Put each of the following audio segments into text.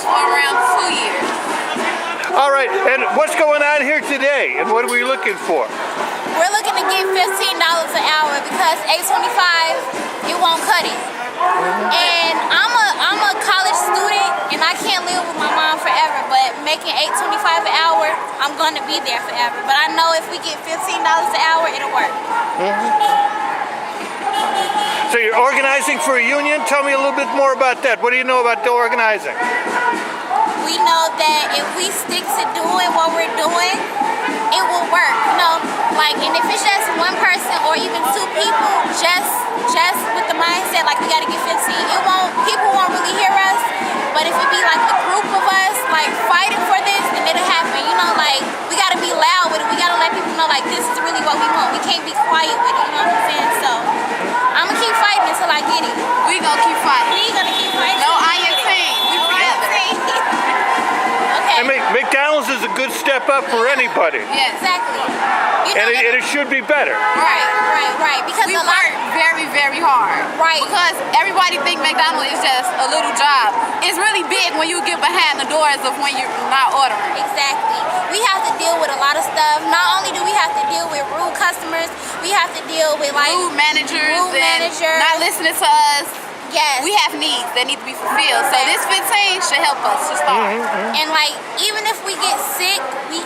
for around 2 years. All right, and what's going on here today, and what are we looking for? We're looking to get $15 an hour because $8.25, it won't cut it. And I'm a college student, and I can't live with my mom forever, but making $8.25 an hour, I'm going to be there forever. But I know if we get $15 an hour, it'll work. So you're organizing for a union? Tell me a little bit more about that. What do you know about the organizing? We know that if we stick to doing what we're doing, it will work. You know, like, and if it's just one person or even two people, just with the mindset like we gotta get 15, people won't really hear us. But if it be like a group of us like fighting for this, then it'll happen. You know, like, we gotta be loud with it. We gotta let people know like this is really what we want. We can't be quiet with it. You know what I'm saying? So I'm gonna keep fighting until I get it. We gonna keep fighting. We gonna keep fighting. No iron team. We together. Okay. I mean, McDonald's is a good step up for anybody. Yes. Exactly. You know, And it should be better. Right. Because we work very, very hard. Right. Because everybody think McDonald's is just a little job. It's really big when you get behind the doors of when you're not ordering. Exactly. We have to deal with a lot of stuff. Not only do we have to deal with rude customers, we have to deal with like rude managers not listening to us. Yes. We have needs that need to be fulfilled. So this 15 should help us to start. And like, even if we get sick, we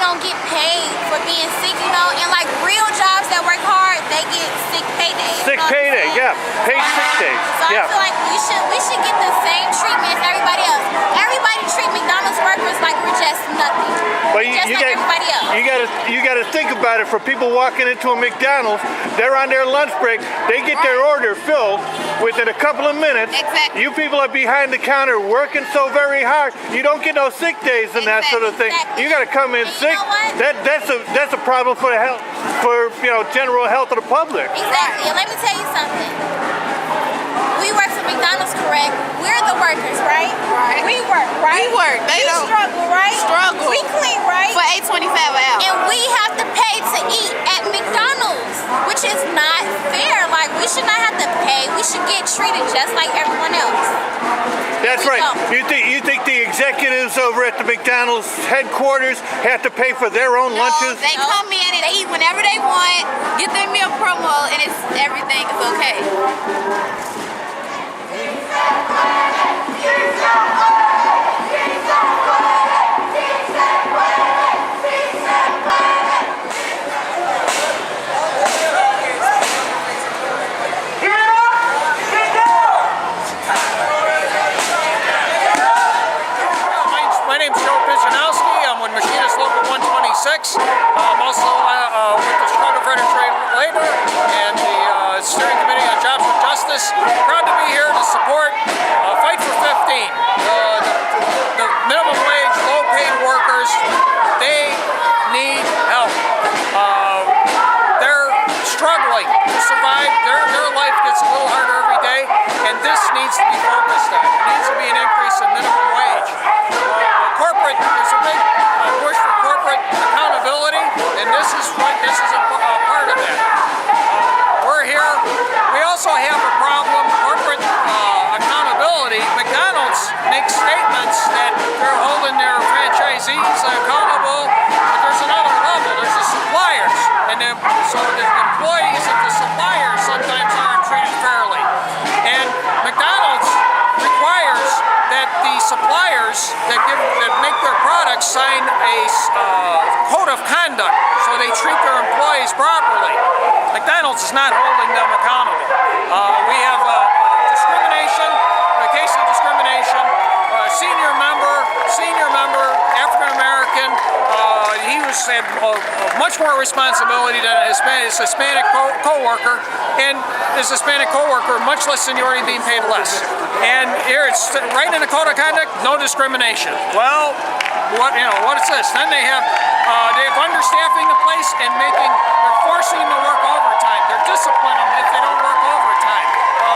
don't get paid for being sick, you know? And like real jobs that work hard, they get sick payday. Sick payday, yeah. Paid sick days. So I feel like we should get the same treatment as everybody else. Everybody treat McDonald's workers like we're just nothing. But everybody else. You gotta think about it. For people walking into a McDonald's, they're on their lunch break, they get their order filled within a couple of minutes. Exactly. You people are behind the counter working so very hard. You don't get no sick days and that sort of thing. Exactly. You gotta come in And sick. you know what? That's a problem for the health, for general health of the public. Exactly. And let me tell you something. We work for McDonald's, correct? We're the workers, right? Right. We work, right? We work. They don't struggle, right? struggle. We clean, right? For $8.25 an hour. And we have to pay to eat at McDonald's, which is not fair. Like, we should not have to pay. We should get treated just like everyone else. That's right. You think the executives over at the McDonald's headquarters have to pay for their own lunches? They come in and eat whenever they want, get their meal promo, and everything is okay. My name's Joe Pijanowski. I'm with Machinist Local 126. I'm also with the Chicago Federation of Trade and Labor and the Steering Committee on Jobs for Justice. Proud to be here to support Fight for 15. The minimum wage, low-paid workers, they need help. They're struggling to survive. Their life gets a little harder every day, and this needs to be focused on. It needs to be an increase in minimum wage. There's a big push for corporate accountability, and this is a part of that. We're here. We also have a problem, corporate accountability. McDonald's makes statements that they're holding their franchisees accountable, but there's another level. There's the suppliers, and so the employees of the suppliers sometimes aren't treated fairly. And McDonald's requires that the suppliers that make their products sign a code of conduct so they treat their employees properly. McDonald's is not holding them accountable. We have discrimination, a case of discrimination. Senior member, African American. He had much more responsibility than his Hispanic co-worker, and his Hispanic co-worker much less seniority, being paid less. And here it's right in the code of conduct, no discrimination. Well, what is this? Then they have understaffing the place and they're forcing them to work overtime. They're disciplining them if they don't work overtime.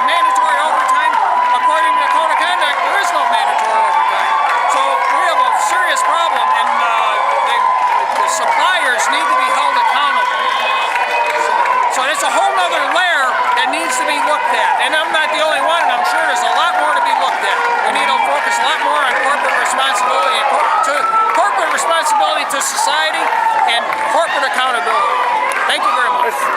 Mandatory overtime, according to the code of conduct, there is no mandatory overtime. So we have a serious problem, and the suppliers need to be held accountable. So it's a whole other layer that needs to be looked at. And I'm not the only one, and I'm sure there's a lot more to be looked at. We need to focus a lot more on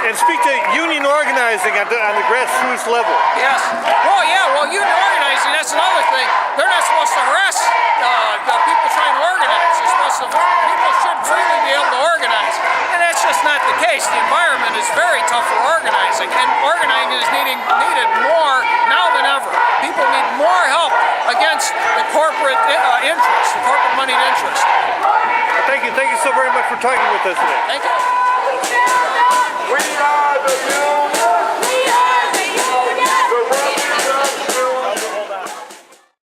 and speak to union organizing on the grassroots level. Yes. Oh, yeah. Well, union organizing, that's another thing. They're not supposed to harass the people trying to organize. People should freely be able to organize. And that's just not the case. The environment is very tough for organizing. And organizing is needed more now than ever. People need more help against the corporate interest, the corporate moneyed interest. Thank you so very much for talking with us today. Thank you.